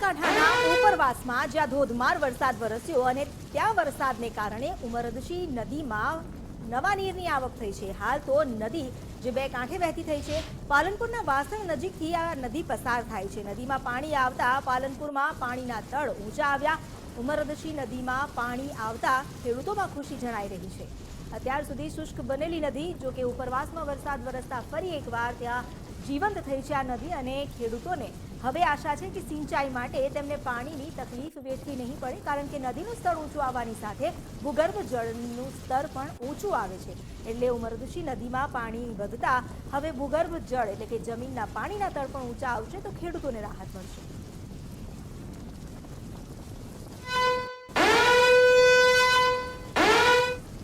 બનાસકાંઠાના ઉપરવાસમાં જ્યાં ધોધમાર વરસાદ વરસ્યો અને ત્યાં વરસાદને કારણે ઉમરદશી નદીમાં નવા નીરની આવક થઈ છે। હાલ તો નદી જે બે કાંઠે વહેતી થઈ છે। પાલનપુરના વાસણ નજીકથી આ નદી પસાર થાય છે। નદીમાં પાણી આવતા પાલનપુરમાં પાણીના તળ ઊંચા આવ્યા। ઉમરદશી નદીમાં પાણી આવતા ખેડૂતોમાં ખુશી જણાઈ રહી છે। અત્યાર સુધી શુષ્ક બનેલી નદી જો કે ઉપરવાસમાં વરસાદ વરસતા ફરી એકવાર ત્યાં જીવંત થઈ છે આ નદી અને ખેડૂતોને હવે આશા છે કે સિંચાઈ માટે તેમને પાણીની તકલીફ વેઠવી નહીં પડે, કારણ કે નદીનું સ્તર ઊંચું આવવાની સાથે ભૂગર્ભ જળનું સ્તર પણ ઊંચું આવે છે। એટલે ઉમરદશી નદીમાં પાણી વધતા હવે ભૂગર્ભ જળ એટલે કે જમીનના પાણીના તળ પણ ઊંચા આવશે તો ખેડૂતોને રાહત મળશે।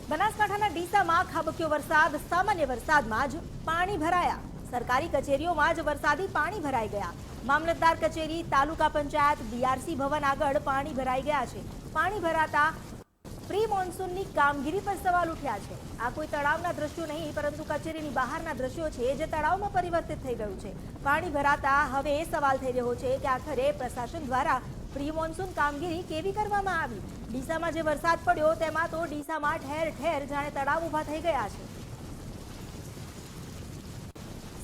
બનાસકાંઠાના ડીસામાં ખાબક્યો વરસાદ। સામાન્ય વરસાદમાં જ પાણી ભરાયા। સરકારી કચેરીઓમાં જ વરસાદી પાણી ભરાઈ ગયા। મામલતદાર કચેરી, તાલુકા પંચાયત, બીઆરસી ભવન આગળ પાણી ભરાઈ ગયા છે। પાણી ભરાતા પ્રી મોન્સૂનની કામગીરી પર સવાલ ઉઠ્યા છે। આ કોઈ તળાવના દ્રશ્યો નહીં પરંતુ કચેરીની બહારના દ્રશ્યો છે જે તળાવમાં પરિવર્તિત થઈ ગયું છે। પાણી ભરાતા હવે એ સવાલ થઈ રહ્યો છે કે આખરે પ્રશાસન દ્વારા પ્રી મોન્સૂન કામગીરી કેવી કરવામાં આવી। ડીસામાં જે વરસાદ પડ્યો તેમાં તો ડીસામાં ઠેર ઠેર જાણે તળાવ ઊભા થઈ ગયા છે।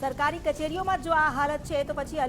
સરકારી કચેરીઓમાં જો આ હાલત છે તો પછી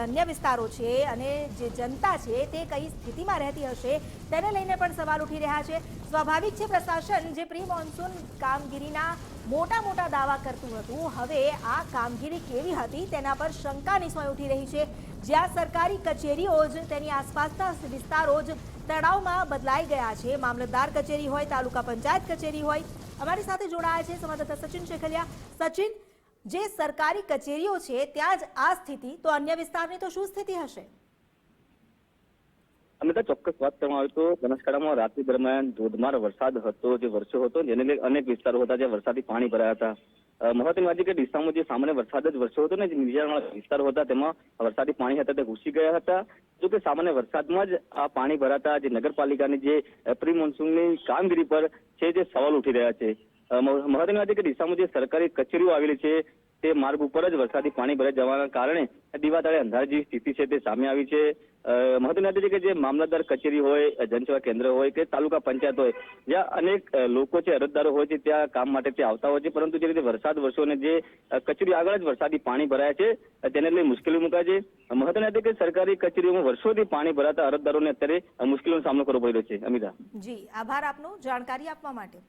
અન્ય વિસ્તારો છે અને જે જનતા છે તે કઈ સ્થિતિમાં રહેતી હશે તેને લઈને પણ સવાલ ઉઠી રહ્યા છે। સ્વાભાવિક છે પ્રશાસન જે પ્રી મોન્સૂન કામગીરીના મોટા દાવા કરતું હતું, હવે આ કામગીરી કેવી હતી તેના પર શંકા નિશ્ચય ઉઠી રહી છે। જ્યાં સરકારી કચેરીઓ જ તેની આસપાસના વિસ્તારો જ તળાવમાં બદલાઈ ગયા છે। મામલતદાર કચેરી હોય, તાલુકા પંચાયત કચેરી હોય। અમારી સાથે જોડાયા છે સંવાદદાતા સચિન શેખલિયા। સચિન, જે સરકારી કચેરીઓ છે ત્યાં જ આ સ્થિતિ, તો અન્ય વિસ્તારની તો શું સ્થિતિ હશે? અમિતા, ચોક્કસ વાત કરવામાં આવે તો બનાસકાંઠામાં રાત્રિ દરમિયાન ધોધમાર વરસાદ હતો જે વરસ્યો હતો, જેને લઈને અનેક વિસ્તારો હતા જ્યાં વરસાદી પાણી ભરાયા હતા। મહત્વની વાત છે કે ડીસામાં જે સામાન્ય વરસાદ જ વરસ્યો હતો ને, જે નીચાણવાળા વિસ્તારો હતા તેમાં વરસાદી પાણી હતા તે ઘૂસી ગયા હતા। જો કે સામાન્ય વરસાદમાં જ આ પાણી ભરાતા જે નગરપાલિકાની જે પ્રી મોન્સૂનની કામગીરી પર છે જે સવાલ ઉઠી રહ્યા છે। મહત્વની વાત છે કે ડીસામાં જે સરકારી કચેરીઓ આવેલી છે તે માર્ગ ઉપર જ વરસાદી પાણી ભરાઈ જવાના કારણે દીવાતાળે અંધાર જેવી સ્થિતિ છે તે સામે આવી છે। મહત્વની વાત છે કે જે મામલતદાર કચેરી હોય, જનસેવા કેન્દ્ર હોય કે તાલુકા પંચાયત હોય, જ્યાં અનેક લોકો છે, અરજદારો હોય છે, ત્યાં કામ માટે તે આવતા હોય છે, પરંતુ જે રીતે વરસાદ વરસ્યો અને જે કચેરી આગળ જ વરસાદી પાણી ભરાયા છે તેને લઈ મુશ્કેલી મુકાય છે। મહત્વની વાત છે કે સરકારી કચેરીઓમાં વર્ષોથી પાણી ભરાતા અરજદારોને અત્યારે મુશ્કેલીનો સામનો કરવો પડી રહ્યો છે। અમિતા જી, આભાર આપનો જાણકારી આપવા માટે।